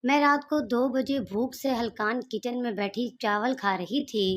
میں رات کو 2 بجے بھوک سے ہلکان کچن میں بیٹھی چاول کھا رہی تھی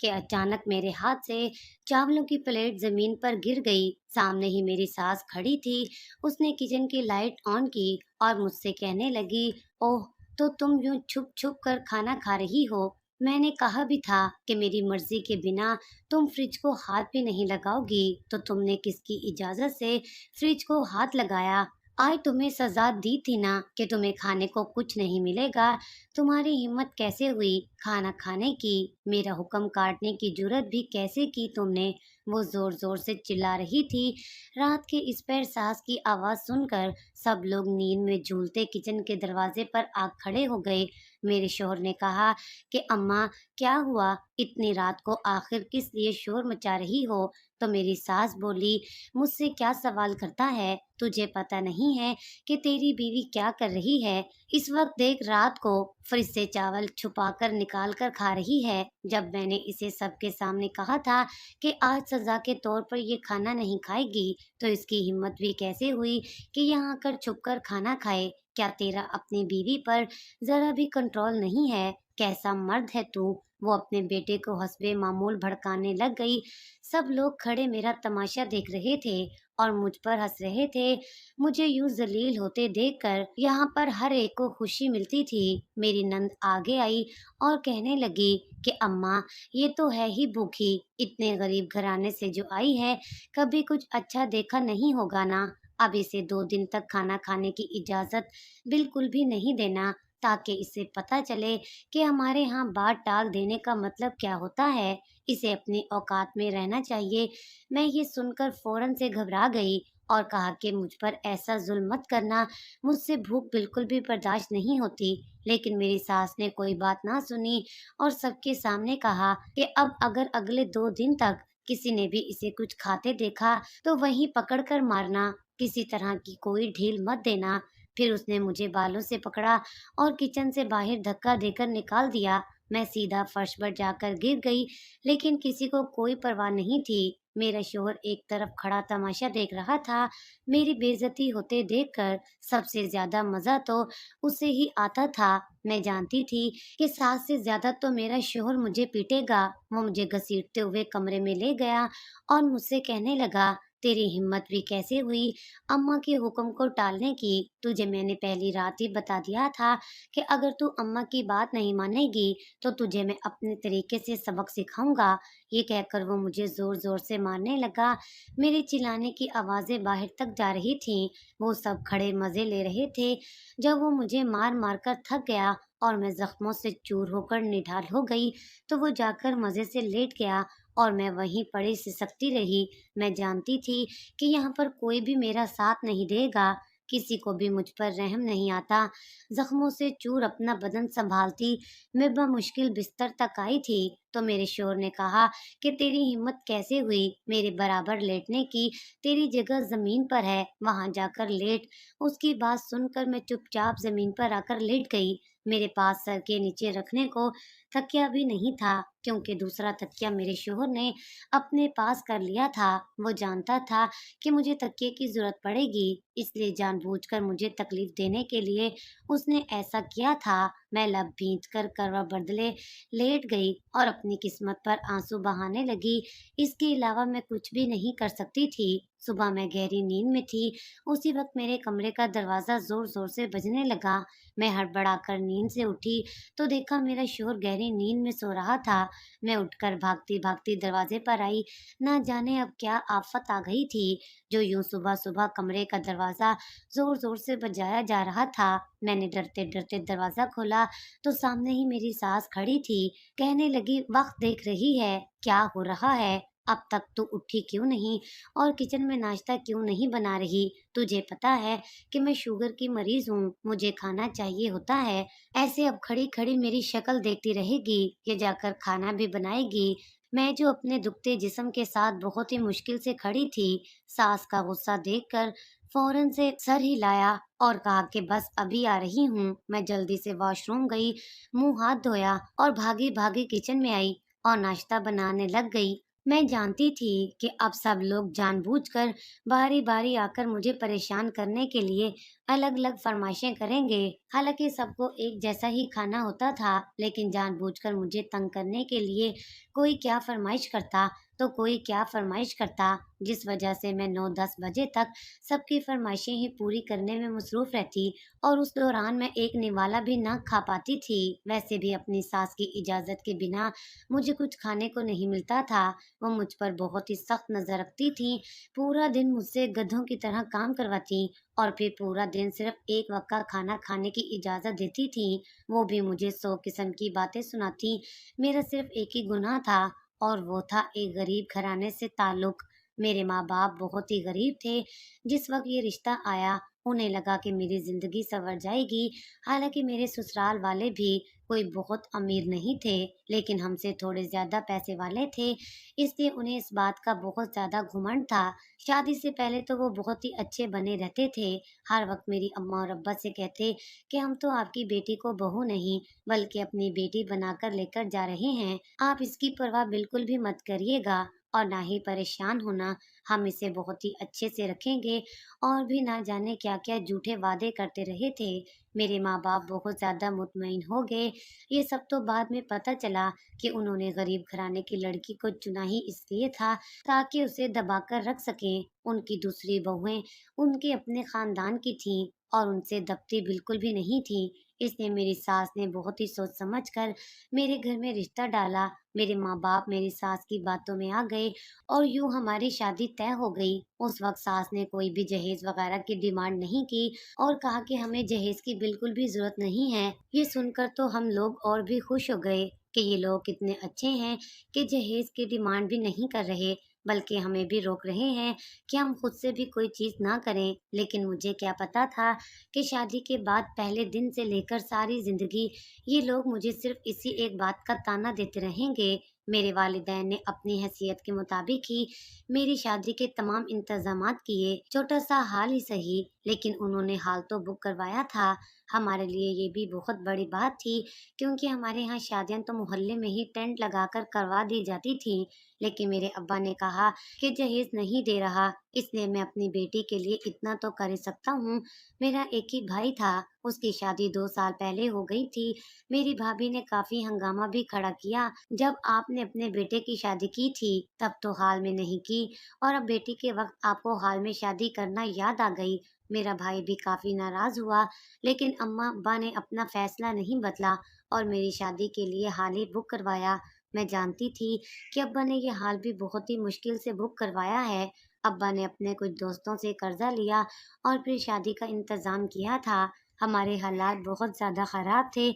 کہ اچانک میرے ہاتھ سے چاولوں کی پلیٹ زمین پر گر گئی۔ سامنے ہی میری ساس کھڑی تھی۔ اس نے کچن کی لائٹ آن کی اور مجھ سے کہنے لگی، اوہ، تو تم یوں چھپ چھپ کر کھانا کھا رہی ہو؟ میں نے کہا بھی تھا کہ میری مرضی کے بنا تم فریج کو ہاتھ بھی نہیں لگاؤ گی، تو تم نے کس کی اجازت سے فریج کو ہاتھ لگایا؟ آج تمہیں سزا دی تھی نا کہ تمہیں کھانے کو کچھ نہیں ملے گا۔ تمہاری ہمت کیسے ہوئی کھانا کھانے کی؟ میرا حکم کاٹنے کی جرت بھی کیسے کی تم نے؟ وہ زور زور سے چلا رہی تھی۔ رات کے اس پیر ساس کی آواز سن کر سب لوگ نیند میں جھولتے کچن کے دروازے پر آ کھڑے ہو گئے۔ میرے شوہر نے کہا کہ اماں، کیا ہوا؟ اتنی رات کو آخر کس لیے شور مچا رہی ہو؟ تو میری ساس بولی، مجھ سے کیا سوال کرتا ہے؟ تجھے پتہ نہیں ہے کہ تیری بیوی کیا کر رہی ہے؟ اس وقت دیکھ، رات کو فریج سے چاول چھپا کر نکال کر کھا رہی ہے۔ جب میں نے اسے سب کے سامنے کہا تھا کہ آج سزا کے طور پر یہ کھانا نہیں کھائے گی، تو اس کی ہمت بھی کیسے ہوئی کہ یہاں کر چھپ کر کھانا کھائے؟ کیا تیرا اپنی بیوی پر ذرا بھی کنٹرول نہیں ہے؟ کیسا مرد ہے تو؟ وہ اپنے بیٹے کو حسب معمول بھڑکانے لگ گئی۔ سب لوگ کھڑے میرا تماشا دیکھ رہے تھے اور مجھ پر ہنس رہے تھے۔ مجھے یوں ذلیل ہوتے دیکھ کر یہاں پر ہر ایک کو خوشی ملتی تھی۔ میری نند آگے آئی اور کہنے لگی کہ اماں، یہ تو ہے ہی بھوکھی، اتنے غریب گھرانے سے جو آئی ہے، کبھی کچھ اچھا دیکھا نہیں ہوگا نا؟ اب اسے 2 دن تک کھانا کھانے کی اجازت بالکل بھی نہیں دینا، تاکہ اسے پتہ چلے کہ ہمارے ہاں بات ٹال دینے کا مطلب کیا ہوتا ہے۔ اسے اپنی اوقات میں رہنا چاہیے۔ میں یہ سن کر فوراً سے گھبرا گئی اور کہا کہ مجھ پر ایسا ظلم مت کرنا، مجھ سے بھوک بالکل بھی برداشت نہیں ہوتی۔ لیکن میری ساس نے کوئی بات نہ سنی اور سب کے سامنے کہا کہ اب اگر اگلے 2 دن تک کسی نے بھی اسے کچھ کھاتے دیکھا تو وہیں پکڑ کر مارنا، کسی طرح کی کوئی ڈھیل مت دینا۔ پھر اس نے مجھے بالوں سے پکڑا اور کچن سے باہر دھکا دے کر نکال دیا۔ میں سیدھا فرش پر جا کر گر گئی، لیکن کسی کو کوئی پرواہ نہیں تھی۔ میرا شوہر ایک طرف کھڑا تماشا دیکھ رہا تھا۔ میری بے عزتی ہوتے دیکھ کر سب سے زیادہ مزہ تو اسے ہی آتا تھا۔ میں جانتی تھی کہ ساس سے زیادہ تو میرا شوہر مجھے پیٹے گا۔ وہ مجھے گھسیٹتے ہوئے کمرے میں لے گیا اور مجھ سے کہنے لگا، تیری ہمت بھی کیسے ہوئی اماں کے حکم کو ٹالنے کی؟ تجھے میں نے پہلی رات ہی بتا دیا تھا کہ اگر تو اماں کی بات نہیں مانے گی تو تجھے میں اپنے طریقے سے سبق سکھاؤں گا۔ یہ کہہ کر وہ مجھے زور زور سے مارنے لگا۔ میرے چلانے کی آوازیں باہر تک جا رہی تھیں۔ وہ سب کھڑے مزے لے رہے تھے۔ جب وہ مجھے مار مار کر تھک گیا اور میں زخموں سے چور ہو کر نڈھال ہو گئی تو وہ جا کر مزے سے لیٹ گیا اور میں وہیں پڑی سسکتی رہی۔ میں جانتی تھی کہ یہاں پر کوئی بھی میرا ساتھ نہیں دے گا، کسی کو بھی مجھ پر رحم نہیں آتا۔ زخموں سے چور اپنا بدن سنبھالتی میں بمشکل بستر تک آئی تھی تو میرے شوہر نے کہا کہ تیری ہمت کیسے ہوئی میرے برابر لیٹنے کی؟ تیری جگہ زمین پر ہے، وہاں جا کر لیٹ۔ اس کی بات سن کر میں چپ چاپ زمین پر آ کر لیٹ گئی۔ میرے پاس سر کے نیچے رکھنے کو تکیا بھی نہیں تھا، کیونکہ دوسرا تکیا میرے شوہر نے اپنے پاس کر لیا تھا۔ وہ جانتا تھا کہ مجھے تکیے کی ضرورت پڑے گی، اس لیے جان بوجھ کر مجھے تکلیف دینے کے لیے اس نے ایسا کیا تھا۔ میں لب بھینچ کر کروا بدلے لیٹ گئی اور اپنی قسمت پر آنسو بہانے لگی۔ اس کے علاوہ میں کچھ بھی نہیں کر سکتی تھی۔ صبح میں گہری نیند میں تھی، اسی وقت میرے کمرے کا دروازہ زور زور سے بجنے لگا۔ میں ہڑبڑا کر نیند سے اٹھی تو دیکھا میرا شوہر گہری نیند میں سو رہا تھا۔ میں اٹھ کر بھاگتی بھاگتی دروازے پر آئی۔ نہ جانے اب کیا آفت آ گئی تھی جو یوں صبح صبح کمرے کا دروازہ زور زور سے بجایا جا رہا تھا۔ میں نے ڈرتے ڈرتے دروازہ کھولا تو سامنے ہی میری ساس کھڑی تھی۔ کہنے لگی، وقت دیکھ رہی ہے، کیا ہو رہا ہے؟ اب تک تو اٹھی کیوں نہیں اور کچن میں ناشتہ کیوں نہیں بنا رہی؟ تجھے پتا ہے کہ میں شوگر کی مریض ہوں، مجھے کھانا چاہیے ہوتا ہے۔ ایسے اب کھڑی کھڑی میری شکل دیکھتی رہے گی یا جا کر کھانا بھی بنائے گی؟ میں جو اپنے دکھتے جسم کے ساتھ بہت ہی مشکل سے کھڑی تھی، ساس کا غصہ دیکھ کر فوراً سے سر ہلایا اور کہا کہ بس ابھی آ رہی ہوں۔ میں جلدی سے واش روم گئی، منہ ہاتھ دھویا اور بھاگی بھاگی کچن میں آئی اور ناشتہ بنانے لگ گئی۔ मैं जानती थी कि अब सब लोग जानबूझकर बारी-बारी आकर मुझे परेशान करने के लिए अलग-अलग फरमाइशें करेंगे। हालांकि सबको एक जैसा ही खाना होता था, लेकिन जानबूझकर मुझे तंग करने के लिए कोई क्या फरमाइश करता, तो कोई क्या फरमाइश करता, जिस वजह से मैं 9-10 बजे तक सबकी फरमाइशें ही पूरी करने में मसरूफ रहती और उस दौरान मैं एक निवाला भी ना खा पाती थी। वैसे भी अपनी सास की इजाज़त के बिना मुझे कुछ खाने को नहीं मिलता था। वो मुझ पर बहुत ही सख्त नज़र रखती थीं। पूरा दिन मुझसे गधों की तरह काम करवातीं और फिर पूरा दिन सिर्फ़ एक वक़्त का खाना खाने की इजाज़त देती थीं। वो भी मुझे 100 किस्म की बातें सुनातीं। मेरा सिर्फ़ एक ही गुनाह था और वो था एक गरीब घराने से ताल्लुक़। मेरे माँ-बाप बहुत ही गरीब थे। जिस वक़्त ये रिश्ता आया, उन्हें लगा कि मेरी ज़िंदगी सँवर जाएगी। हालाँकि मेरे ससुराल वाले भी कोई बहुत अमीर नहीं थे, लेकिन हमसे थोड़े ज़्यादा पैसे वाले थे, इसलिए उन्हें इस बात का बहुत ज़्यादा घुमंड था। शादी से पहले तो वो बहुत ही अच्छे बने रहते थे। हर वक़्त मेरी अम्मा और अब्बा से कहते कि हम तो आपकी बेटी को बहू नहीं, बल्कि अपनी बेटी बनाकर लेकर जा रहे हैं। आप इसकी परवाह बिल्कुल भी मत करिएगा और ना ही परेशान होना। हम इसे बहुत ही अच्छे से रखेंगे और भी ना जाने क्या-क्या झूठे वादे करते रहे थे। मेरे माँ-बाप बहुत ज़्यादा मुतमईन हो गए। ये सब तो बाद में पता चला कि उन्होंने गरीब घराने की लड़की को चुना ही इसलिए था ताकि उसे दबाकर रख सकें। उनकी दूसरी बहुएं उनके अपने खानदान की थीं और उनसे दबती बिल्कुल भी नहीं थीं। इसलिए मेरी सास ने बहुत ही सोच समझ कर मेरे घर में रिश्ता डाला। मेरे माँ-बाप मेरी सास की बातों में आ गए और यूँ हमारी शादी तय हो गई। उस वक़्त सास ने कोई भी जहेज़ वग़ैरह की डिमांड नहीं की और कहा कि हमें जहेज़ की बिल्कुल भी ज़रूरत नहीं है। ये सुनकर तो हम लोग और भी खुश हो गए कि ये लोग कितने अच्छे हैं कि जहेज़ की डिमांड भी नहीं कर रहे, बल्कि हमें भी रोक रहे हैं कि हम खुद से भी कोई चीज़ ना करें। लेकिन मुझे क्या पता था कि शादी के बाद पहले दिन से लेकर सारी ज़िंदगी ये लोग मुझे सिर्फ़ इसी एक बात का ताना देते रहेंगे। मेरे वालिदैन ने अपनी हैसियत के मुताबिक ही मेरी शादी के तमाम इंतज़ामात किए। छोटा-सा हाल ही सही, लेकिन उन्होंने हाल तो बुक करवाया था। हमारे लिए ये भी बहुत बड़ी बात थी क्योंकि हमारे यहाँ शादियाँ तो मोहल्ले में ही टेंट लगाकर करवा दी जाती थीं। लेकिन मेरे अब्बा ने कहा कि जहेज़ नहीं दे रहा, इसलिए मैं अपनी बेटी के लिए इतना तो कर ही सकता हूँ। मेरा एक ही भाई था, उसकी शादी 2 साल पहले हो गई थी। मेरी भाभी ने काफ़ी हंगामा भी खड़ा किया। जब आपने अपने बेटे की शादी की थी, तब तो हाल में नहीं की और अब बेटी के वक़्त आपको हाल में शादी करना याद आ गई। मेरा भाई भी काफ़ी नाराज़ हुआ, लेकिन अम्मा-अब्बा ने अपना फ़ैसला नहीं बदला और मेरी शादी के लिए हाल ही बुक करवाया। मैं जानती थी कि अब्बा ने ये हाल भी बहुत ही मुश्किल से बुक करवाया है। अब्बा ने अपने कुछ दोस्तों से कर्ज़ा लिया और फिर शादी का इंतज़ाम किया था। हमारे हालात बहुत ज़्यादा ख़राब थे।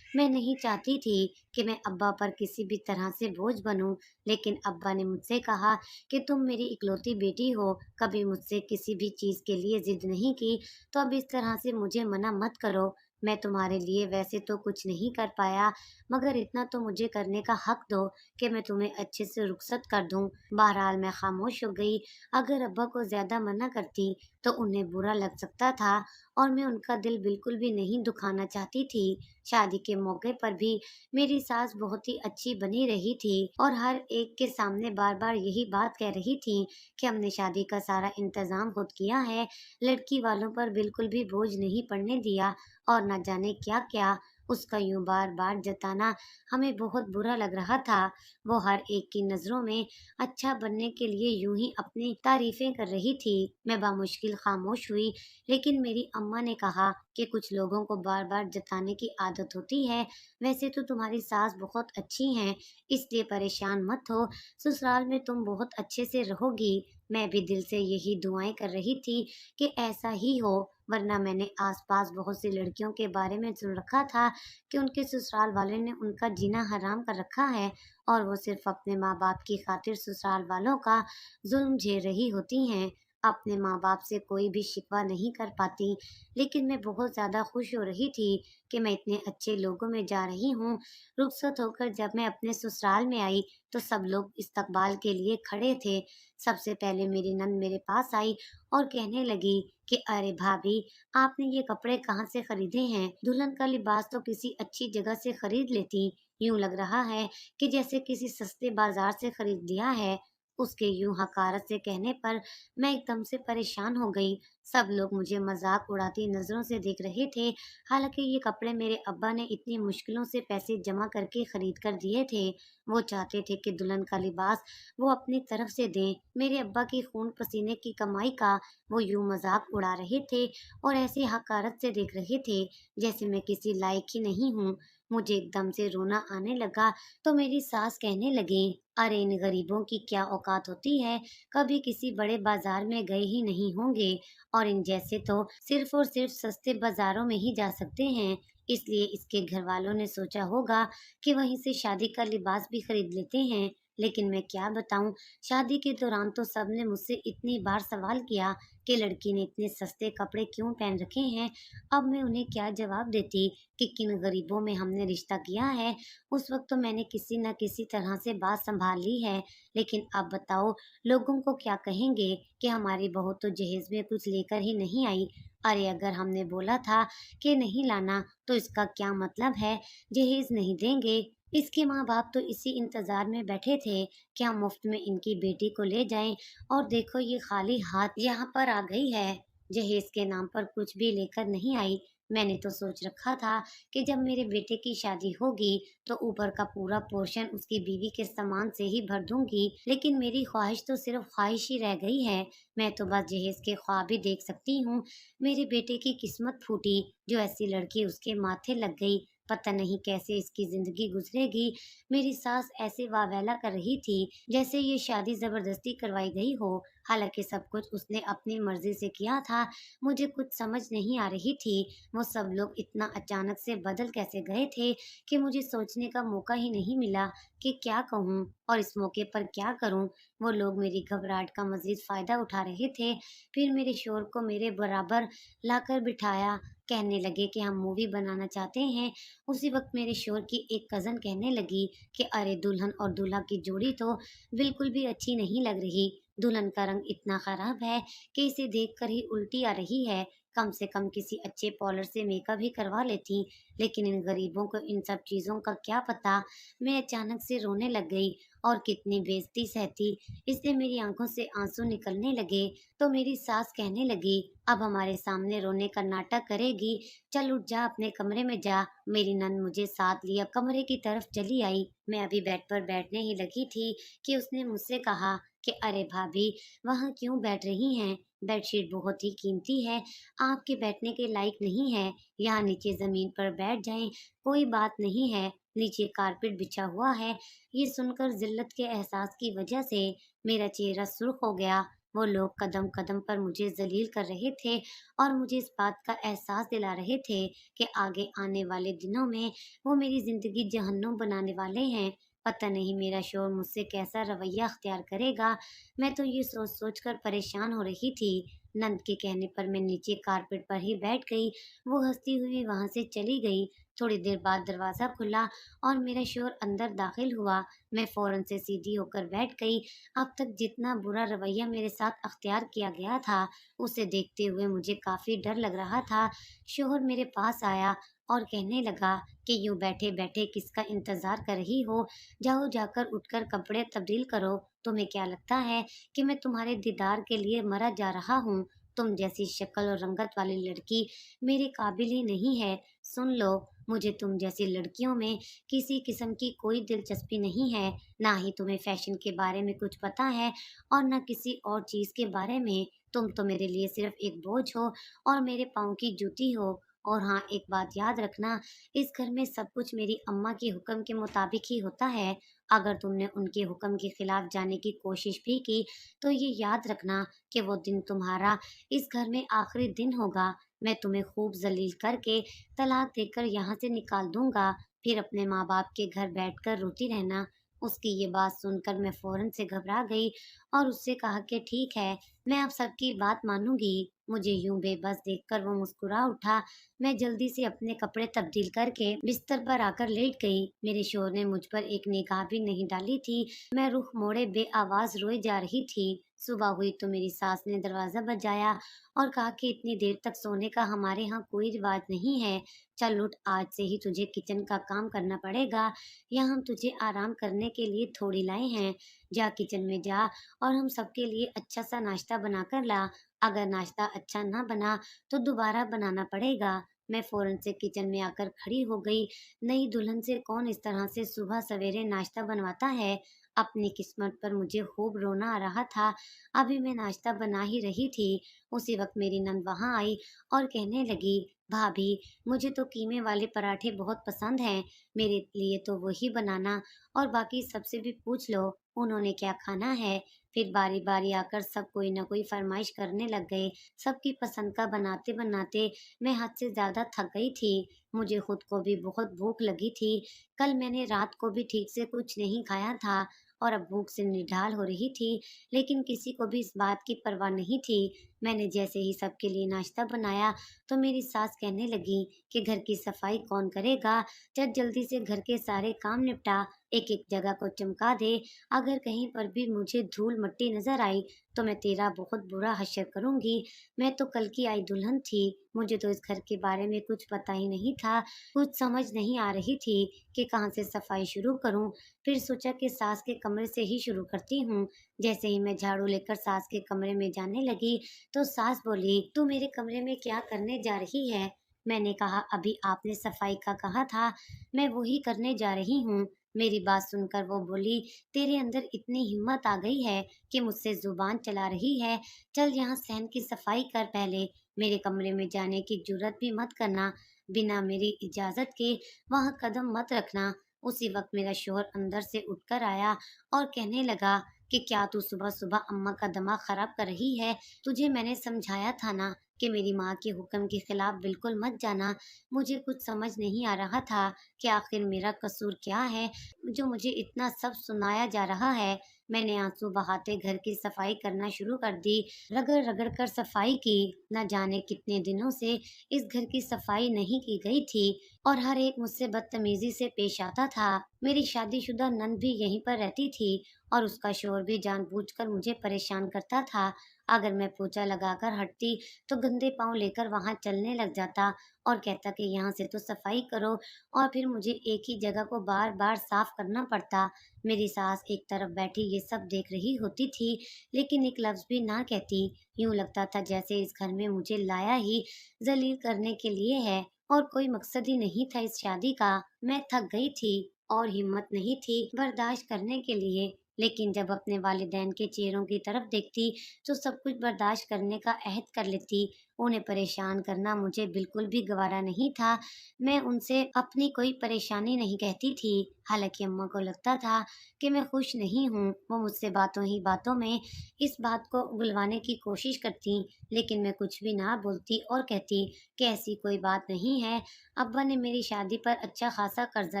मैं नहीं चाहती थी कि मैं अब्बा पर किसी भी तरह से बोझ बनूँ, लेकिन अब्बा ने मुझसे कहा कि तुम मेरी इकलौती बेटी हो, कभी मुझसे किसी भी चीज़ के लिए ज़िद नहीं की, तो अब इस तरह से मुझे मना मत करो। मैं तुम्हारे लिए वैसे तो कुछ नहीं कर पाया, मगर इतना तो मुझे करने का हक दो कि मैं तुम्हें अच्छे से रुखसत कर दूँ। बहरहाल मैं खामोश हो गई। अगर अब्बा को ज़्यादा मना करती, तो उन्हें बुरा लग सकता था और मैं उनका दिल बिल्कुल भी नहीं दुखाना चाहती थी। शादी के मौके पर भी मेरी सास बहुत ही अच्छी बनी रही थी और हर एक के सामने बार-बार यही बात कह रही थी कि हमने शादी का सारा इंतज़ाम खुद किया है, लड़की वालों पर बिल्कुल भी बोझ नहीं पड़ने दिया और न जाने क्या-क्या। उसका यूँ बार-बार जताना हमें बहुत बुरा लग रहा था। वो हर एक की नज़रों में अच्छा बनने के लिए यूँ ही अपनी तारीफ़ें कर रही थी। मैं बामुश्किल खामोश हुई, लेकिन मेरी अम्मा ने कहा कि कुछ लोगों को बार-बार जताने की आदत होती है। वैसे तो तुम्हारी सास बहुत अच्छी हैं, इसलिए परेशान मत हो, ससुराल में तुम बहुत अच्छे से रहोगी। मैं भी दिल से यही दुआएँ कर रही थी कि ऐसा ही हो, वरना मैंने आस-पास बहुत सी लड़कियों के बारे में सुन रखा था कि उनके ससुराल वाले ने उनका जीना हराम कर रखा है और वो सिर्फ़ अपने माँ-बाप की खातिर ससुराल वालों का ज़ुल्म झेल रही होती हैं। अपने माँ बाप से कोई भी शिकवा नहीं कर पाती। लेकिन मैं बहुत ज़्यादा खुश हो रही थी कि मैं इतने अच्छे लोगों में जा रही हूँ। रुखसत होकर जब मैं अपने ससुराल में आई तो सब लोग इस्तकबाल के लिए खड़े थे। सबसे पहले मेरी नंद मेरे पास आई और कहने लगी कि अरे भाभी, आपने ये कपड़े कहाँ से खरीदे हैं? दुल्हन का लिबास तो किसी अच्छी जगह से खरीद लेती। यूं लग रहा है कि जैसे किसी सस्ते बाजार से खरीद लिया है। उसके यूं हकारत से कहने पर मैं एकदम से परेशान हो गई। सब लोग मुझे मजाक उड़ाती नजरों से देख रहे थे। हालांकि ये कपड़े मेरे अब्बा ने इतनी मुश्किलों से पैसे जमा करके खरीद कर दिए थे। वो चाहते थे कि दुल्हन का लिबास वो अपनी तरफ से दें। मेरे अब्बा की खून पसीने की कमाई का वो यूं मजाक उड़ा रहे थे और ऐसे हकारत से देख रहे थे जैसे मैं किसी लायक ही नहीं हूँ। मुझे एकदम से रोना आने लगा तो मेरी सास कहने लगी, अरे इन गरीबों की क्या औकात होती है, कभी किसी बड़े बाजार में गए ही नहीं होंगे और इन जैसे तो सिर्फ और सिर्फ सस्ते बाजारों में ही जा सकते हैं। इसलिए इसके घर वालों ने सोचा होगा कि वहीं से शादी का लिबास भी खरीद लेते हैं। लेकिन मैं क्या बताऊं, शादी के दौरान तो सबने मुझसे इतनी बार सवाल किया कि लड़की ने इतने सस्ते कपड़े क्यों पहन रखे हैं। अब मैं उन्हें क्या जवाब देती कि किन गरीबों में हमने रिश्ता किया है। उस वक्त तो मैंने किसी न किसी तरह से बात संभाल ली है। लेकिन अब बताओ, लोगों को क्या कहेंगे कि हमारी बहू तो जहेज में कुछ लेकर ही नहीं आई। अरे अगर हमने बोला था कि नहीं लाना तो इसका क्या मतलब है जहेज नहीं देंगे। इसके माँ बाप तो इसी इंतजार में बैठे थे कि हम मुफ्त में इनकी बेटी को ले जाएं। और देखो ये खाली हाथ यहाँ पर आ गई है, जहेज के नाम पर कुछ भी लेकर नहीं आई। मैंने तो सोच रखा था कि जब मेरे बेटे की शादी होगी तो ऊपर का पूरा पोर्शन उसकी बीवी के सामान से ही भर दूंगी। लेकिन मेरी ख्वाहिश तो सिर्फ ख्वाहिश ही रह गई है। मैं तो बस जहेज के ख्वाब ही देख सकती हूँ। मेरे बेटे की किस्मत फूटी जो ऐसी लड़की उसके माथे लग गई। पता नहीं कैसे इसकी जिंदगी गुजरेगी। मेरी सास ऐसे वावैला कर रही थी जैसे ये शादी जबरदस्ती करवाई गई हो। हालांकि सब कुछ उसने अपनी मर्जी से किया था। मुझे कुछ समझ नहीं आ रही थी वो सब लोग इतना अचानक से बदल कैसे गए थे कि मुझे सोचने का मौका ही नहीं मिला कि क्या कहूँ और इस मौके पर क्या करूँ। वो लोग मेरी घबराहट का मजीद फायदा उठा रहे थे। फिर मेरे शोर को मेरे बराबर लाकर बिठाया। कहने लगे कि हम मूवी बनाना चाहते हैं। उसी वक्त मेरे शोर की एक कजन कहने लगी कि अरे दुल्हन और दूल्हा की जोड़ी तो बिल्कुल भी अच्छी नहीं लग रही। दुल्हन का रंग इतना खराब है कि इसे देखकर ही उल्टी आ रही है। कम से कम किसी अच्छे पार्लर से मेकअप ही करवा लेती। लेकिन इन गरीबों को इन सब चीजों का क्या पता। मैं अचानक से रोने लग गई और कितनी बेइज्जती सहती। इसलिए मेरी आंखों से आंसू निकलने लगे। तो मेरी सास कहने लगी, अब हमारे सामने रोने का नाटक करेगी, चल उठ जा अपने कमरे में जा। मेरी नंद मुझे साथ लिया कमरे की तरफ चली आई। मैं अभी बेड पर बैठने ही लगी थी कि उसने मुझसे कहा कि अरे भाभी, वहाँ क्यों बैठ रही हैं? बेडशीट बहुत ही कीमती है, आपके बैठने के लायक नहीं है। यहाँ नीचे जमीन पर बैठ जाएं, कोई बात नहीं है, नीचे कारपेट बिछा हुआ है। ये सुनकर जिल्लत के एहसास की वजह से मेरा चेहरा सुर्ख हो गया। वो लोग कदम कदम पर मुझे जलील कर रहे थे और मुझे इस बात का एहसास दिला रहे थे कि आगे आने वाले दिनों में वो मेरी जिंदगी जहन्नुम बनाने वाले हैं। पता नहीं मेरा शोर मुझसे कैसा रवैया अख्तियार करेगा। मैं तो ये सोच सोच कर परेशान हो रही थी। नंद के कहने पर मैं नीचे कारपेट पर ही बैठ गई। वो हंसती हुई वहां से चली गई। थोड़ी देर बाद दरवाजा खुला और मेरा शोर अंदर दाखिल हुआ। मैं फौरन से सीधी होकर बैठ गई। अब तक जितना बुरा रवैया मेरे साथ अख्तियार किया गया था उसे देखते हुए मुझे काफी डर लग रहा था। शोहर मेरे पास आया और कहने लगा कि यूं बैठे बैठे किसका इंतजार कर रही हो, जाओ जाकर उठकर कपड़े तब्दील करो। तुम्हें क्या लगता है कि मैं तुम्हारे दीदार के लिए मरा जा रहा हूँ? तुम जैसी शक्ल और रंगत वाली लड़की मेरे काबिल ही नहीं है। सुन लो, मुझे तुम जैसी लड़कियों में किसी किस्म की कोई दिलचस्पी नहीं है। ना ही तुम्हें फैशन के बारे में कुछ पता है और न किसी और चीज के बारे में। तुम तो मेरे लिए सिर्फ एक बोझ हो और मेरे पाँव की जूती हो। और हाँ, एक बात याद रखना, इस घर में सब कुछ मेरी अम्मा के हुक्म के मुताबिक ही होता है। अगर तुमने उनके हुक्म के खिलाफ जाने की कोशिश भी की तो ये याद रखना कि वो दिन तुम्हारा इस घर में आखिरी दिन होगा। मैं तुम्हें खूब जलील करके तलाक देकर यहाँ से निकाल दूंगा। फिर अपने माँ बाप के घर बैठकर रोती रहना। उसकी ये बात सुनकर मैं फौरन से घबरा गई और उससे कहा कि ठीक है, मैं आप सबकी बात मानूंगी। मुझे यूं बेबस देखकर वो मुस्कुरा उठा। मैं जल्दी से अपने कपड़े तब्दील करके बिस्तर पर आकर लेट गई। मेरे शोहर ने मुझ पर एक निगाह भी नहीं डाली थी। मैं रुख मोड़े बेआवाज रोई जा रही थी। सुबह हुई तो मेरी सास ने दरवाजा बजाया और कहा कि इतनी देर तक सोने का हमारे यहाँ कोई रिवाज नहीं है। चल उठ, आज से ही तुझे किचन का काम करना पड़ेगा। यहाँ हम तुझे आराम करने के लिए थोड़ी लाए हैं। जा किचन में जा और हम सबके लिए अच्छा सा नाश्ता बना कर ला। अगर नाश्ता अच्छा ना बना तो दोबारा बनाना पड़ेगा। मैं फौरन से किचन में आकर खड़ी हो गई। नई दुल्हन से कौन इस तरह से सुबह सवेरे नाश्ता बनवाता है? अपनी किस्मत पर मुझे खूब रोना आ रहा था। अभी मैं नाश्ता बना ही रही थी, उसी वक्त मेरी नंद वहां आई और कहने लगी, भाभी, मुझे तो कीमे वाले पराठे बहुत पसंद हैं, मेरे लिए तो वही बनाना और बाकी सबसे भी पूछ लो उन्होंने क्या खाना है। फिर बारी बारी आकर सब कोई ना कोई फरमाइश करने लग गए। सबकी पसंद का बनाते बनाते मैं हद से ज्यादा थक गई थी। मुझे खुद को भी बहुत भूख लगी थी। कल मैंने रात को भी ठीक से कुछ नहीं खाया था और अब भूख से निढाल हो रही थी, लेकिन किसी को भी इस बात की परवाह नहीं थी। मैंने जैसे ही सबके लिए नाश्ता बनाया तो मेरी सास कहने लगी कि घर की सफाई कौन करेगा? चल जल्दी से घर के सारे काम निपटा, एक एक जगह को चमका दे। अगर कहीं पर भी मुझे धूल मट्टी नजर आई तो मैं तेरा बहुत बुरा हश्र करूंगी। मैं तो कल की आई दुल्हन थी, मुझे तो इस घर के बारे में कुछ पता ही नहीं था। कुछ समझ नहीं आ रही थी कि कहाँ से सफाई शुरू करूं। फिर सोचा कि सास के कमरे से ही शुरू करती हूँ। जैसे ही मैं झाड़ू लेकर सास के कमरे में जाने लगी तो सास बोली, तू मेरे कमरे में क्या करने जा रही है? मैंने कहा, अभी आपने सफाई का कहा था, मैं वही करने जा रही हूँ। मेरी बात सुनकर वो बोली, तेरे अंदर इतनी हिम्मत आ गई है कि मुझसे जुबान चला रही है। चल यहाँ सहन की सफाई कर पहले, मेरे कमरे में जाने की जुर्रत भी मत करना। बिना मेरी इजाजत के वहाँ कदम मत रखना। उसी वक्त मेरा शोहर अंदर से उठकर आया और कहने लगा कि क्या तू सुबह सुबह अम्मा का दिमाग खराब कर रही है? तुझे मैंने समझाया था ना कि मेरी माँ के हुक्म के खिलाफ बिल्कुल मत जाना। मुझे कुछ समझ नहीं आ रहा था कि आखिर मेरा कसूर क्या है जो मुझे इतना सब सुनाया जा रहा है। मैंने आंसू बहाते घर की सफाई करना शुरू कर दी। रगड़ रगड़ कर सफाई की। न जाने कितने दिनों से इस घर की सफाई नहीं की गई थी और हर एक मुझसे बदतमीजी से पेश आता था। मेरी शादीशुदा नंद भी यहीं पर रहती थी और उसका शोर भी जानबूझकर मुझे परेशान करता था। अगर मैं पोछा लगाकर हटती तो गंदे पांव लेकर वहां चलने लग जाता और कहता कि यहाँ से तो सफाई करो, और फिर मुझे एक ही जगह को बार बार साफ करना पड़ता। मेरी सास एक तरफ बैठी ये सब देख रही होती थी, लेकिन एक लफ्ज भी ना कहती। यूं लगता था जैसे इस घर में मुझे लाया ही जलील करने के लिए है और कोई मकसद ही नहीं था इस शादी का। मैं थक गई थी और हिम्मत नहीं थी बर्दाश्त करने के लिए। लेकिन जब अपने वालिदैन के चेहरों की तरफ देखती तो सब कुछ बर्दाश्त करने का अहद कर लेती। उन्हें परेशान करना मुझे बिल्कुल भी गवारा नहीं था। मैं उनसे अपनी कोई परेशानी नहीं कहती थी। हालांकि अम्मा को लगता था कि मैं खुश नहीं हूँ। वो मुझसे बातों ही बातों में इस बात को उगलवाने की कोशिश करती, लेकिन मैं कुछ भी ना बोलती और कहती कि ऐसी कोई बात नहीं है। अब्बा ने मेरी शादी पर अच्छा खासा कर्जा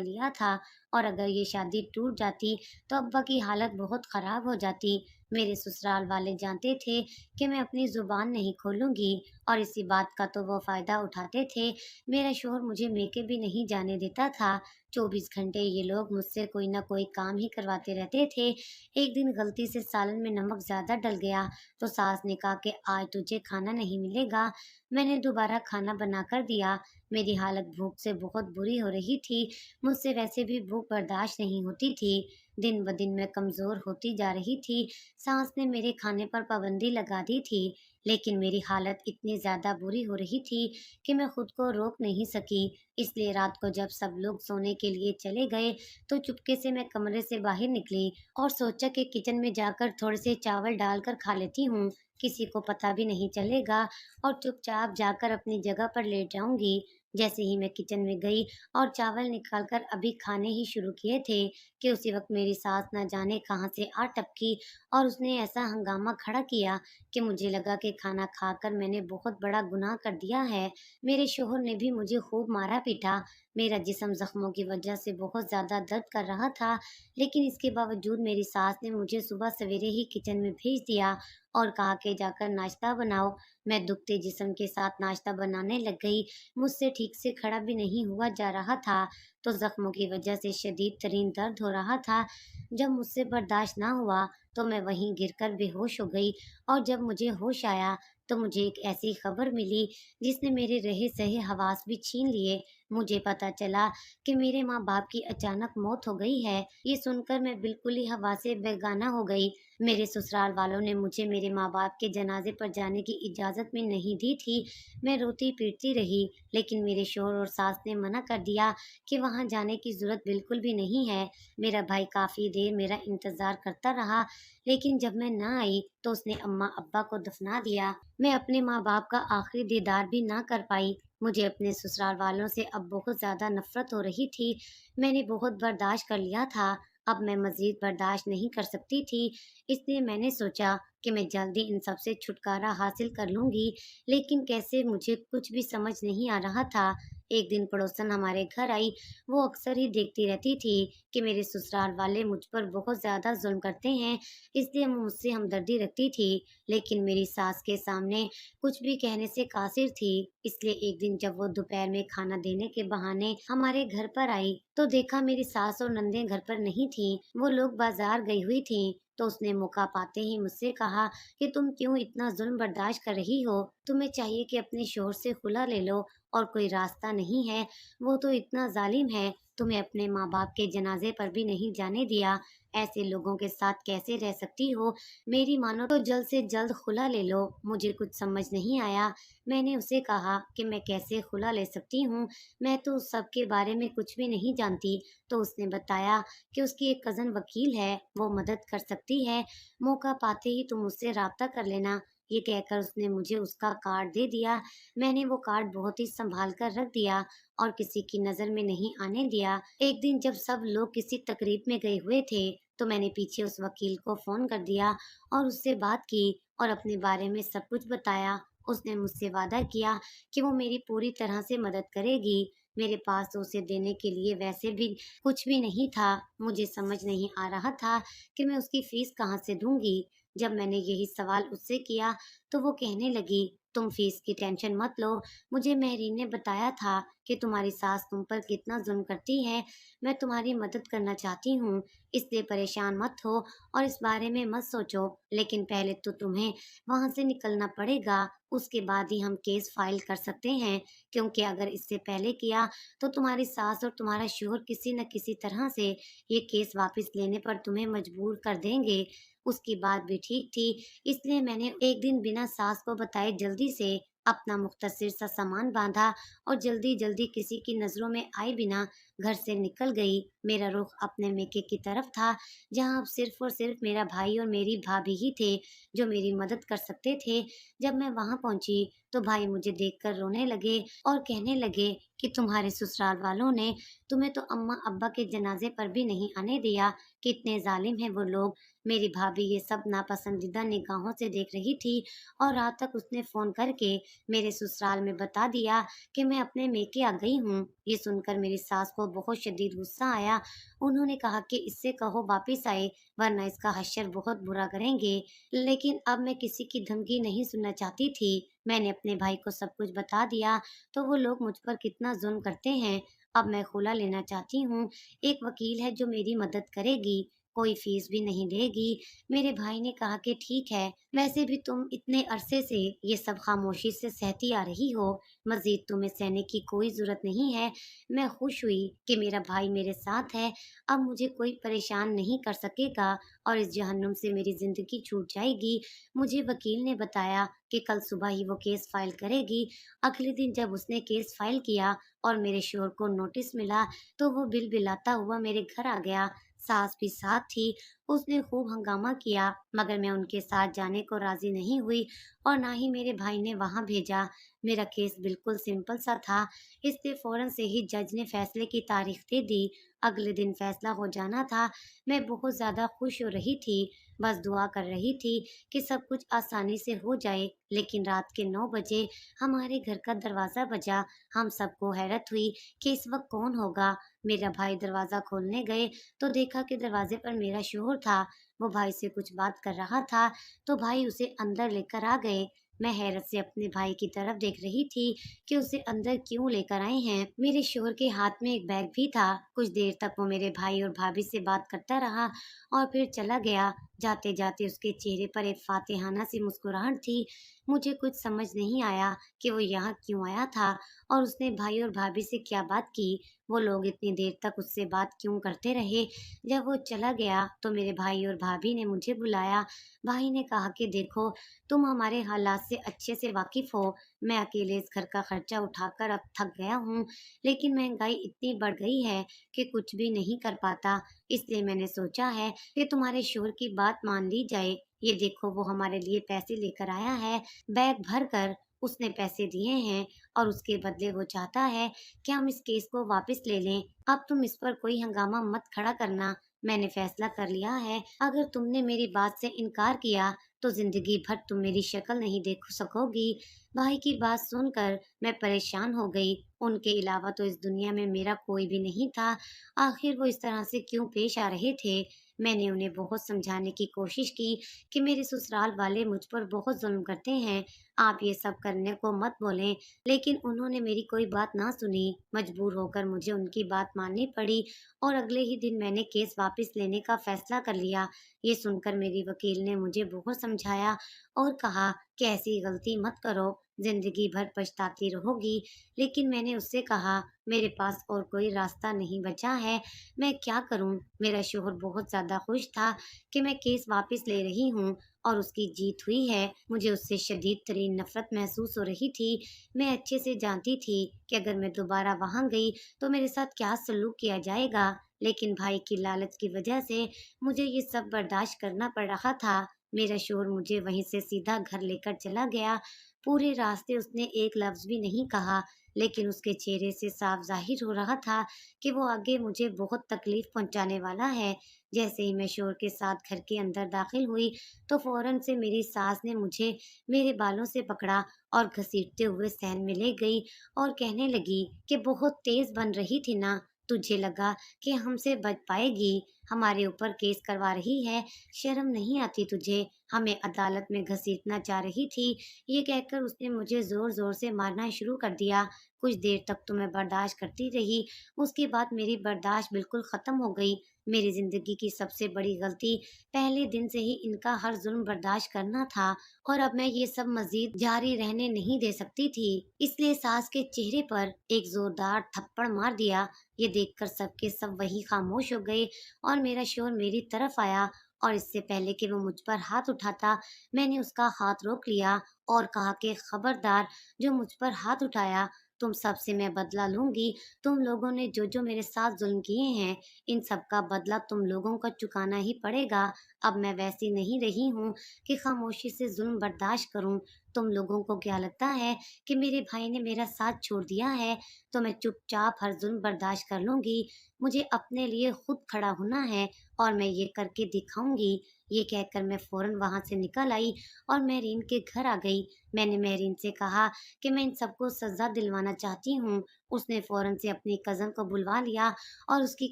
लिया था और अगर ये शादी टूट जाती तो अब्बा की हालत बहुत खराब हो जाती। मेरे ससुराल वाले जानते थे कि मैं अपनी जुबान नहीं खोलूंगी और इसी बात का तो वो फायदा उठाते थे। मेरा शोहर मुझे मेके भी नहीं जाने देता था। 24 घंटे ये लोग मुझसे कोई ना कोई काम ही करवाते रहते थे। एक दिन गलती से सालन में नमक ज्यादा डल गया तो सास ने कहा कि आज तुझे खाना नहीं मिलेगा। मैंने दोबारा खाना बना कर दिया। मेरी हालत भूख से बहुत बुरी हो रही थी। मुझसे वैसे भी भूख बर्दाश्त नहीं होती थी। दिन ब दिन मैं कमजोर होती जा रही थी। सास ने मेरे खाने पर पाबंदी लगा दी थी, लेकिन मेरी हालत इतनी ज्यादा बुरी हो रही थी कि मैं खुद को रोक नहीं सकी। इसलिए रात को जब सब लोग सोने के लिए चले गए तो चुपके से मैं कमरे से बाहर निकली और सोचा कि किचन में जाकर थोड़े से चावल डालकर खा लेती हूँ। किसी को पता भी नहीं चलेगा और चुपचाप जाकर अपनी जगह पर लेट जाऊंगी। जैसे ही मैं किचन में गई और चावल निकाल कर अभी खाने ही शुरू किए थे कि उसी वक्त मेरी सास न जाने कहाँ से आ टपकी और उसने ऐसा हंगामा खड़ा किया कि मुझे लगा कि खाना खाकर मैंने बहुत बड़ा गुनाह कर दिया है। मेरे शोहर ने भी मुझे खूब मारा पीटा। मेरा जिस्म जख्मों की वजह से बहुत ज्यादा दर्द कर रहा था, लेकिन इसके बावजूद मेरी सास ने मुझे सुबह सवेरे ही किचन में भेज दिया और कहा कि जाकर नाश्ता बनाओ। मैं दुखते जिस्म के साथ नाश्ता बनाने लग गई। मुझसे ठीक से खड़ा भी नहीं हुआ जा रहा था, तो जख्मों की वजह से शदीद तरीन दर्द हो रहा था। जब मुझसे बर्दाश्त ना हुआ तो मैं वहीं गिरकर बेहोश हो गई और जब मुझे होश आया तो मुझे एक ऐसी खबर मिली जिसने मेरे रहे सहे हवास भी छीन लिए। मुझे पता चला कि मेरे माँ बाप की अचानक मौत हो गई है। ये सुनकर मैं बिल्कुल ही हवा से बेगाना हो गई। मेरे ससुराल वालों ने मुझे मेरे माँ बाप के जनाजे पर जाने की इजाज़त भी नहीं दी थी। मैं रोती पीटती रही, लेकिन मेरे शोहर और सास ने मना कर दिया कि वहाँ जाने की ज़रूरत बिल्कुल भी नहीं है। मेरा भाई काफ़ी देर मेरा इंतज़ार करता रहा, लेकिन जब मैं ना आई तो उसने अम्मा अब्बा को दफना दिया। मैं अपने माँ बाप का आखिरी दीदार भी ना कर पाई। मुझे अपने ससुराल वालों से अब बहुत ज़्यादा नफ़रत हो रही थी। मैंने बहुत बर्दाश्त कर लिया था, अब मैं मज़ीद बर्दाश्त नहीं कर सकती थी। इसलिए मैंने सोचा कि मैं जल्दी इन सब से छुटकारा हासिल कर लूँगी, लेकिन कैसे मुझे कुछ भी समझ नहीं आ रहा था। एक दिन पड़ोसन हमारे घर आई। वो अक्सर ही देखती रहती थी कि मेरे ससुराल वाले मुझ पर बहुत ज़्यादा ज़ुल्म करते हैं, इसलिए वो मुझसे हमदर्दी रखती थी, लेकिन मेरी सास के सामने कुछ भी कहने से कासिर थी। इसलिए एक दिन जब वो दोपहर में खाना देने के बहाने हमारे घर पर आई, तो देखा मेरी सास और नंदे घर पर नहीं थीं, वो लोग बाजार गई हुई थीं। तो उसने मौका पाते ही मुझसे कहा कि तुम क्यों इतना जुल्म बर्दाश्त कर रही हो? तुम्हें चाहिए कि अपने शोहर से खुला ले लो और कोई रास्ता नहीं है, वो तो इतना जालिम है, तुम्हें अपने माँ बाप के जनाजे पर भी नहीं जाने दिया। ऐसे लोगों के साथ कैसे रह सकती हो? मेरी मानो तो जल्द से जल्द खुला ले लो। मुझे कुछ समझ नहीं आया। मैंने उसे कहा कि मैं कैसे खुला ले सकती हूँ, मैं तो उस सब के बारे में कुछ भी नहीं जानती। तो उसने बताया कि उसकी एक कज़न वकील है, वो मदद कर सकती है, मौका पाते ही तुम उससे राब्ता कर लेना। ये कहकर उसने मुझे उसका कार्ड दे दिया। मैंने वो कार्ड बहुत ही संभाल कर रख दिया और किसी की नज़र में नहीं आने दिया। एक दिन जब सब लोग किसी तकरीब में गए हुए थे, तो मैंने पीछे उस वकील को फ़ोन कर दिया और उससे बात की और अपने बारे में सब कुछ बताया। उसने मुझसे वादा किया कि वो मेरी पूरी तरह से मदद करेगी। मेरे पास तो उसे देने के लिए वैसे भी कुछ भी नहीं था। मुझे समझ नहीं आ रहा था कि मैं उसकी फीस कहाँ से दूंगी। जब मैंने यही सवाल उससे किया तो वो कहने लगी, तुम फीस की टेंशन मत लो। मुझे मेहरीन ने बताया था कि तुम्हारी सास तुम पर कितना जुल्म करती है। मैं तुम्हारी मदद करना चाहती हूँ, इसलिए परेशान मत हो और इस बारे में मत सोचो। लेकिन पहले तो तुम्हें वहाँ से निकलना पड़ेगा, उसके बाद ही हम केस फाइल कर सकते हैं, क्योंकि अगर इससे पहले किया तो तुम्हारी सास और तुम्हारा शोहर किसी न किसी तरह से ये केस वापस लेने पर तुम्हें मजबूर कर देंगे। उसकी बात भी ठीक थी, इसलिए मैंने एक दिन बिना सास को बताए जल्दी से अपना मुख्तसर सा सामान बांधा और जल्दी जल्दी किसी की नज़रों में आए बिना घर से निकल गई। मेरा रुख अपने मेके की तरफ था, जहाँ अब सिर्फ और सिर्फ मेरा भाई और मेरी भाभी ही थे जो मेरी मदद कर सकते थे। जब मैं वहाँ पहुँची तो भाई मुझे देखकर रोने लगे और कहने लगे कि तुम्हारे ससुराल वालों ने तुम्हें तो अम्मा अब्बा के जनाजे पर भी नहीं आने दिया, कितने जालिम हैं वो लोग। मेरी भाभी ये सब नापसंदीदा निगाहों से देख रही थी और रात तक उसने फोन करके मेरे ससुराल में बता दिया कि मैं अपने मेके आ गई हूँ। ये सुनकर मेरी सास को बहुत शदीद गुस्सा आया। उन्होंने कहा कि इससे कहो वापिस आए, वरना इसका हश्र बहुत बुरा करेंगे। लेकिन अब मैं किसी की धमकी नहीं सुनना चाहती थी। मैंने अपने भाई को सब कुछ बता दिया, तो वो लोग मुझ पर कितना जुल्म करते हैं। अब मैं खुला लेना चाहती हूँ। एक वकील है जो मेरी मदद करेगी, कोई फीस भी नहीं लेगी। मेरे भाई ने कहा कि ठीक है, वैसे भी तुम इतने अरसे से ये सब खामोशी से सहती आ रही हो, मजीद तुम्हें सहने की कोई जरूरत नहीं है। मैं खुश हुई कि मेरा भाई मेरे साथ है। अब मुझे कोई परेशान नहीं कर सकेगा और इस जहन्नुम से मेरी जिंदगी छूट जाएगी। मुझे वकील ने बताया कि कल सुबह ही वो केस फाइल करेगी। अगले दिन जब उसने केस फाइल किया और मेरे शोहर को नोटिस मिला, तो वो बिलबिलाता हुआ मेरे घर आ गया। सास भी साथ थी। उसने खूब हंगामा किया, मगर मैं उनके साथ जाने को राजी नहीं हुई और ना ही मेरे भाई ने वहां भेजा। मेरा केस बिल्कुल सिंपल सा था, इसलिए फौरन से ही जज ने फैसले की तारीख दे दी। अगले दिन फैसला हो जाना था। मैं बहुत ज्यादा खुश हो रही थी, बस दुआ कर रही थी कि सब कुछ आसानी से हो जाए। लेकिन रात के 9 बजे हमारे घर का दरवाजा बजा। हम सबको हैरत हुई कि इस वक्त कौन होगा। मेरा भाई दरवाजा खोलने गए तो देखा कि दरवाजे पर मेरा शोहर था। वो भाई से कुछ बात कर रहा था, तो भाई उसे अंदर लेकर आ गए। मैं हैरत से अपने भाई की तरफ देख रही थी कि उसे अंदर क्यों लेकर आए हैं। मेरे शोहर के हाथ में एक बैग भी था। कुछ देर तक वो मेरे भाई और भाभी से बात करता रहा और फिर चला गया। जाते जाते उसके चेहरे पर एक फातिहाना सी मुस्कुराहट थी। मुझे कुछ समझ नहीं आया कि वो यहाँ क्यों आया था और उसने भाई और भाभी से क्या बात की। वो लोग इतनी देर तक उससे बात क्यों करते रहे। जब वो चला गया तो मेरे भाई और भाभी ने मुझे बुलाया। भाई ने कहा कि देखो, तुम हमारे हालात से अच्छे से वाकिफ हो। मैं अकेले इस घर का खर्चा उठाकर अब थक गया हूँ, लेकिन महंगाई इतनी बढ़ गई है कि कुछ भी नहीं कर पाता। इसलिए मैंने सोचा है कि तुम्हारे शोहर की बात मान ली जाए। ये देखो, वो हमारे लिए पैसे लेकर आया है, बैग भर कर। उसने पैसे दिए हैं और उसके बदले वो चाहता है कि हम इस केस को वापस ले लें। अब तुम इस पर कोई हंगामा मत खड़ा करना। मैंने फैसला कर लिया है, अगर तुमने मेरी बात से इनकार किया तो जिंदगी भर तुम मेरी शक्ल नहीं देख सकोगी। भाई की बात सुनकर मैं परेशान हो गई। उनके अलावा तो इस दुनिया में मेरा कोई भी नहीं था। आखिर वो इस तरह से क्यों पेश आ रहे थे। मैंने उन्हें बहुत समझाने की कोशिश की कि मेरे ससुराल वाले मुझ पर बहुत जुल्म करते हैं, आप ये सब करने को मत बोलें। लेकिन उन्होंने मेरी कोई बात ना सुनी। मजबूर होकर मुझे उनकी बात माननी पड़ी और अगले ही दिन मैंने केस वापस लेने का फैसला कर लिया। ये सुनकर मेरी वकील ने मुझे बहुत समझाया और कहा कि ऐसी गलती मत करो, जिंदगी भर पछताती रहोगी। लेकिन मैंने उससे कहा, मेरे पास और कोई रास्ता नहीं बचा है, मैं क्या करूं। मेरा शोहर बहुत ज्यादा खुश था कि मैं केस वापस ले रही हूँ और उसकी जीत हुई है। मुझे उससे शदीद तरीन नफरत महसूस हो रही थी। मैं अच्छे से जानती थी कि अगर मैं दोबारा वहां गई तो मेरे साथ क्या सलूक किया जाएगा। लेकिन भाई की लालच की वजह से मुझे ये सब बर्दाश्त करना पड़ रहा था। मेरा शोहर मुझे वहीं से सीधा घर लेकर चला गया। पूरे रास्ते उसने एक लफ्ज भी नहीं कहा, लेकिन उसके चेहरे से साफ जाहिर हो रहा था कि वो आगे मुझे बहुत तकलीफ पहुंचाने वाला है। जैसे ही मैं शोर के साथ घर के अंदर दाखिल हुई तो फौरन से मेरी सास ने मुझे मेरे बालों से पकड़ा और घसीटते हुए सहन में ले गई और कहने लगी कि बहुत तेज बन रही थी ना, तुझे लगा कि हमसे बच पाएगी, हमारे ऊपर केस करवा रही है, शर्म नहीं आती तुझे, हमें अदालत में घसीटना चाह रही थी। ये कहकर उसने मुझे जोर जोर से मारना शुरू कर दिया। कुछ देर तक तो मैं बर्दाश्त करती रही, उसके बाद मेरी बर्दाश्त बिल्कुल खत्म हो गई। मेरी जिंदगी की सबसे बड़ी गलती पहले दिन से ही इनका हर जुल्म बर्दाश्त करना था और अब मैं ये सब मजीद जारी रहने नहीं दे सकती थी। इसलिए सास के चेहरे पर एक जोरदार थप्पड़ मार दिया। ये देखकर सबके सब वही खामोश हो गए और मेरा शोहर मेरी तरफ आया और इससे पहले कि वो मुझ पर हाथ उठाता, मैंने उसका हाथ रोक लिया और कहा कि खबरदार, जो मुझ पर हाथ उठाया, तुम सबसे मैं बदला लूंगी। तुम लोगों ने जो जो मेरे साथ जुल्म किए हैं, इन सब का बदला तुम लोगों को चुकाना ही पड़ेगा। अब मैं वैसी नहीं रही हूँ कि खामोशी से जुल्म बर्दाश्त करूँ। तुम लोगों को क्या लगता है कि मेरे भाई ने मेरा साथ छोड़ दिया है तो मैं चुपचाप हर जुल्म बर्दाश्त कर लूंगी। मुझे अपने लिए खुद खड़ा होना है और मैं ये करके दिखाऊंगी। ये कहकर मैं फौरन वहां से निकल आई और मेरीन के घर आ गई। मैंने मेरीन से कहा कि मैं इन सबको सजा दिलवाना चाहती हूँ। उसने फौरन से अपनी कजन को बुलवा लिया और उसकी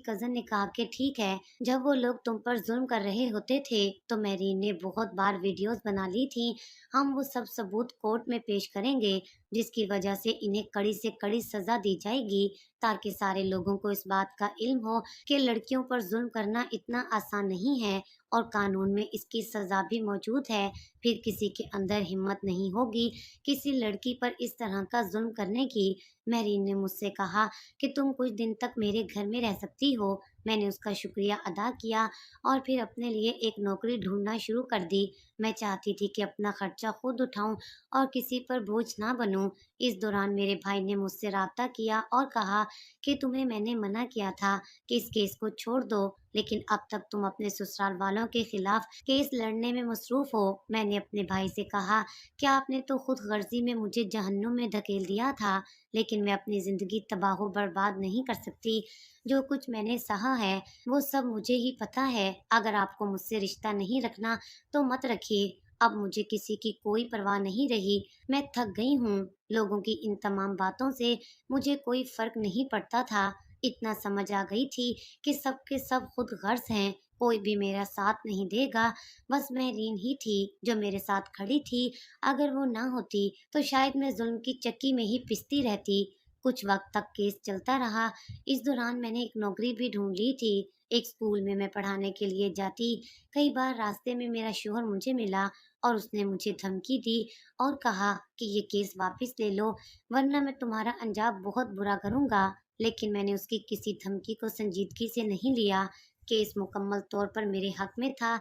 कजन ने कहा कि ठीक है, जब वो लोग तुम पर जुल्म कर रहे होते थे तो मेरीन ने बहुत बार वीडियोस बना ली थी। हम वो सब सबूत कोर्ट में पेश करेंगे, जिसकी वजह से इन्हें कड़ी से कड़ी सजा दी जाएगी, ताकि सारे लोगों को इस बात का इल्म हो कि लड़कियों पर जुल्म करना इतना आसान नहीं है और कानून में इसकी सजा भी मौजूद है। फिर किसी के अंदर हिम्मत नहीं होगी किसी लड़की पर इस तरह का जुल्म करने की। मेरीन ने मुझसे कहा कि तुम कुछ दिन तक मेरे घर में रह सकती हो, میں نے اس کا شکریہ ادا کیا اور پھر اپنے لیے ایک نوکری ڈھونڈنا شروع کر دی۔ میں چاہتی تھی کہ اپنا خرچہ خود اٹھاؤں اور کسی پر بوجھ نہ بنوں۔ اس دوران میرے بھائی نے مجھ سے رابطہ کیا اور کہا کہ تمہیں میں نے منع کیا تھا کہ اس کیس کو چھوڑ دو، لیکن اب تک تم اپنے سسرال والوں کے خلاف کیس لڑنے میں مصروف ہو۔ میں نے اپنے بھائی سے کہا کہ آپ نے تو خود غرضی میں مجھے جہنم میں دھکیل دیا تھا، لیکن میں اپنی زندگی تباہ و برباد نہیں کر سکتی۔ جو کچھ میں نے سہا ہے وہ سب مجھے ہی پتا ہے۔ اگر آپ کو مجھ سے رشتہ نہیں رکھنا تو مت رکھیے۔ اب مجھے کسی کی کوئی پرواہ نہیں رہی۔ میں تھک گئی ہوں۔ لوگوں کی ان تمام باتوں سے مجھے کوئی فرق نہیں پڑتا تھا۔ اتنا سمجھ آ گئی تھی کہ سب کے سب خود غرض ہیں، کوئی بھی میرا ساتھ نہیں دے گا۔ بس مہرین ہی تھی جو میرے ساتھ کھڑی تھی۔ اگر وہ نہ ہوتی تو شاید میں ظلم کی چکی میں ہی پستی رہتی۔ کچھ وقت تک کیس چلتا رہا۔ اس دوران میں نے ایک نوکری بھی ڈھونڈ لی تھی۔ ایک اسکول میں پڑھانے کے لیے جاتی۔ کئی بار راستے میں میرا شوہر مجھے ملا اور اس نے مجھے دھمکی دی اور کہا کہ یہ کیس واپس لے لو ورنہ میں تمہارا انجام بہت برا کروں گا، لیکن میں نے اس کی کسی دھمکی کو سنجیدگی سے نہیں لیا۔ کیس مکمل طور پر میرے حق میں تھا۔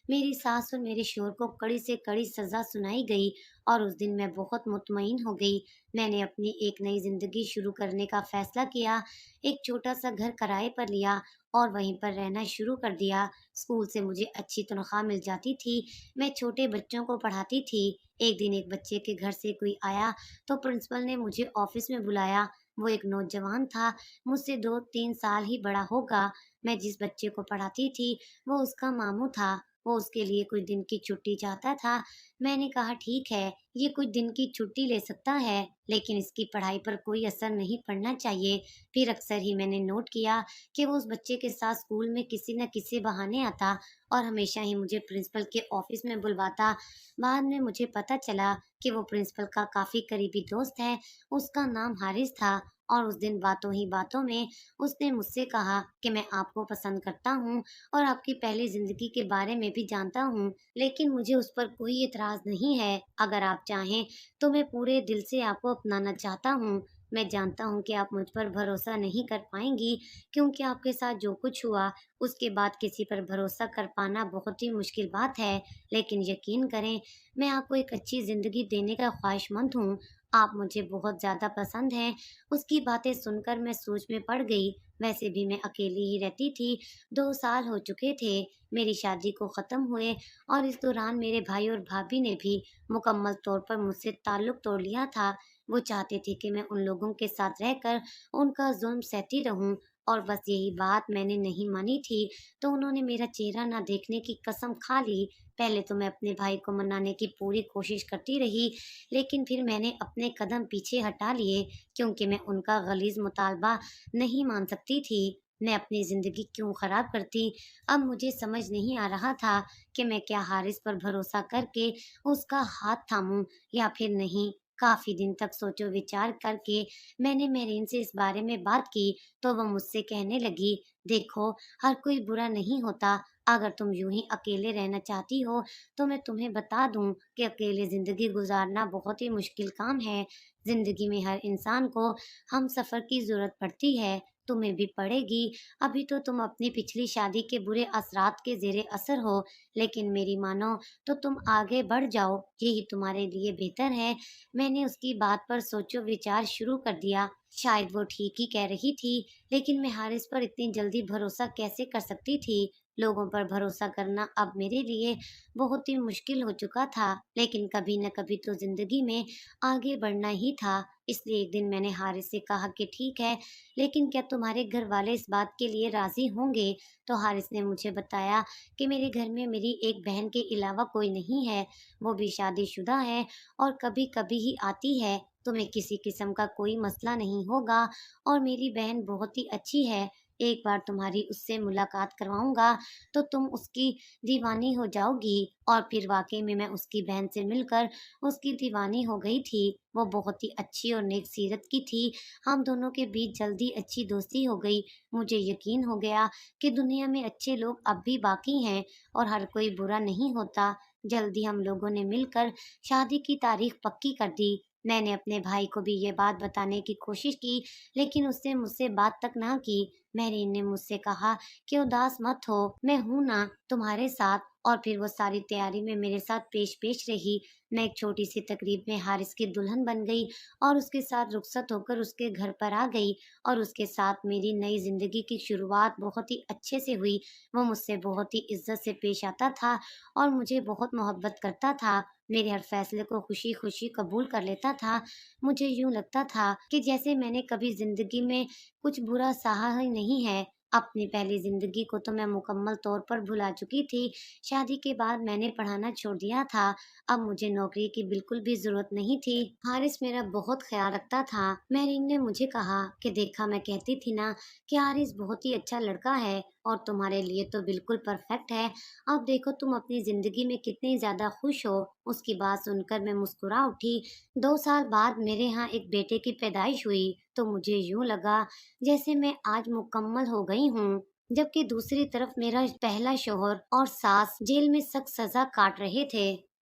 میری ساس اور میرے شوہر کو کڑی سے کڑی سزا سنائی گئی اور اس دن میں بہت مطمئن ہو گئی۔ میں نے اپنی ایک نئی زندگی شروع کرنے کا فیصلہ کیا۔ ایک چھوٹا سا گھر کرائے پر لیا اور وہیں پر رہنا شروع کر دیا۔ اسکول سے مجھے اچھی تنخواہ مل جاتی تھی۔ میں چھوٹے بچوں کو پڑھاتی تھی۔ ایک دن ایک بچے کے گھر سے کوئی آیا تو پرنسپل نے مجھے آفس میں بلایا۔ وہ ایک نوجوان تھا، مجھ سے 2-3 سال ہی بڑا ہوگا۔ میں جس بچے کو پڑھاتی تھی وہ اس کا ماموں تھا۔ وہ اس کے لیے کچھ دن کی چھٹی چاہتا تھا۔ میں نے کہا ٹھیک ہے، یہ کچھ دن کی چھٹی لے سکتا ہے، لیکن اس کی پڑھائی پر کوئی اثر نہیں پڑنا چاہیے۔ پھر اکثر ہی میں نے نوٹ کیا کہ وہ اس بچے کے ساتھ اسکول میں کسی نہ کسی بہانے آتا اور ہمیشہ ہی مجھے پرنسپل کے آفس میں بلواتا۔ بعد میں مجھے پتہ چلا کہ وہ پرنسپل کا کافی قریبی دوست ہے۔ اس کا نام حارث تھا اور اس دن باتوں ہی باتوں میں اس نے مجھ سے کہا کہ میں آپ کو پسند کرتا ہوں اور آپ کی پہلی زندگی کے بارے میں بھی جانتا ہوں، لیکن مجھے اس پر کوئی اعتراض نہیں ہے۔ اگر آپ چاہیں تو میں پورے دل سے آپ کو اپنانا چاہتا ہوں۔ میں جانتا ہوں کہ آپ مجھ پر بھروسہ نہیں کر پائیں گی، کیونکہ آپ کے ساتھ جو کچھ ہوا اس کے بعد کسی پر بھروسہ کر پانا بہت ہی مشکل بات ہے، لیکن یقین کریں میں آپ کو ایک اچھی زندگی دینے کا خواہش مند ہوں۔ آپ مجھے بہت زیادہ پسند ہیں۔ اس کی باتیں سن کر میں سوچ میں پڑ گئی۔ ویسے بھی میں اکیلی ہی رہتی تھی۔ 2 سال ہو چکے تھے میری شادی کو ختم ہوئے اور اس دوران میرے بھائی اور بھابھی نے بھی مکمل طور پر مجھ سے تعلق توڑ لیا تھا۔ وہ چاہتے تھے کہ میں ان لوگوں کے ساتھ رہ کر ان کا ظلم سہتی رہوں اور بس یہی بات میں نے نہیں مانی تھی تو انہوں نے میرا چہرہ نہ دیکھنے کی قسم کھا لی۔ پہلے تو میں اپنے بھائی کو منانے کی پوری کوشش کرتی رہی، لیکن پھر میں نے اپنے قدم پیچھے ہٹا لیے کیونکہ میں ان کا غلیظ مطالبہ نہیں مان سکتی تھی۔ میں اپنی زندگی کیوں خراب کرتی؟ اب مجھے سمجھ نہیں آ رہا تھا کہ میں کیا حارث پر بھروسہ کر کے اس کا ہاتھ تھاموں یا پھر نہیں۔ کافی دن تک سوچو وچار کر کے میں نے مہرین سے اس بارے میں بات کی تو وہ مجھ سے کہنے لگی، دیکھو ہر کوئی برا نہیں ہوتا۔ اگر تم یوں ہی اکیلے رہنا چاہتی ہو تو میں تمہیں بتا دوں کہ اکیلے زندگی گزارنا بہت ہی مشکل کام ہے۔ زندگی میں ہر انسان کو ہم سفر کی ضرورت پڑتی ہے، تمہیں بھی پڑے گی۔ ابھی تو تم اپنی پچھلی شادی کے برے اثرات کے زیر اثر ہو، لیکن میری مانو تو تم آگے بڑھ جاؤ، یہی تمہارے لیے بہتر ہے۔ میں نے اس کی بات پر سوچو وچار شروع کر دیا۔ شاید وہ ٹھیک ہی کہہ رہی تھی، لیکن میں حارث پر اتنی جلدی بھروسہ کیسے کر سکتی تھی؟ لوگوں پر بھروسہ کرنا اب میرے لیے بہت ہی مشکل ہو چکا تھا، لیکن کبھی نہ کبھی تو زندگی میں آگے بڑھنا ہی تھا۔ اس لیے ایک دن میں نے حارث سے کہا کہ ٹھیک ہے، لیکن کیا تمہارے گھر والے اس بات کے لیے راضی ہوں گے؟ تو حارث نے مجھے بتایا کہ میرے گھر میں میری ایک بہن کے علاوہ کوئی نہیں ہے، وہ بھی شادی شدہ ہے اور کبھی کبھی ہی آتی ہے۔ تمہیں کسی قسم کا کوئی مسئلہ نہیں ہوگا اور میری بہن بہت ہی اچھی ہے۔ ایک بار تمہاری اس سے ملاقات کرواؤں گا تو تم اس کی دیوانی ہو جاؤ گی۔ اور پھر واقعی میں اس کی بہن سے مل کر اس کی دیوانی ہو گئی تھی۔ وہ بہت ہی اچھی اور نیک سیرت کی تھی۔ ہم دونوں کے بیچ جلدی اچھی دوستی ہو گئی۔ مجھے یقین ہو گیا کہ دنیا میں اچھے لوگ اب بھی باقی ہیں اور ہر کوئی برا نہیں ہوتا۔ جلدی ہم لوگوں نے مل کر شادی کی تاریخ پکی کر دی۔ मैंने अपने भाई को भी ये बात बताने की कोशिश की, लेकिन उसने मुझसे बात तक ना की। मेरीन ने मुझसे कहा कि उदास मत हो, मैं हूं ना तुम्हारे साथ। और फिर वो सारी तैयारी में मेरे साथ पेश पेश रही। मैं एक छोटी सी तकरीब में हारिस की दुल्हन बन गई और उसके साथ रुखसत होकर उसके घर पर आ गई। और उसके साथ मेरी नई जिंदगी की शुरुआत बहुत ही अच्छे से हुई। वो मुझसे बहुत ही इज्जत से पेश आता था और मुझे बहुत मोहब्बत करता था। मेरे हर फैसले को खुशी खुशी कबूल कर लेता था। मुझे यूं लगता था कि जैसे मैंने कभी जिंदगी में कुछ बुरा सहा ही नहीं है। अपनी पहली जिंदगी को तो मैं मुकम्मल तौर पर भुला चुकी थी। शादी के बाद मैंने पढ़ाना छोड़ दिया था। अब मुझे नौकरी की बिल्कुल भी जरूरत नहीं थी। हारिस मेरा बहुत ख्याल रखता था। मेरीन ने मुझे कहा कि देखा, मैं कहती थी ना कि हारिस बहुत ही अच्छा लड़का है और तुम्हारे लिए तो बिल्कुल परफेक्ट है। अब देखो तुम अपनी जिंदगी में कितनी ज्यादा खुश हो। उसकी बात सुनकर मैं मुस्कुरा उठी। 2 साल बाद मेरे यहाँ एक बेटे की पैदाइश हुई तो मुझे यूं लगा जैसे मैं आज मुकम्मल हो गई हूँ। जबकि दूसरी तरफ मेरा पहला शौहर और सास जेल में सख्त सजा काट रहे थे।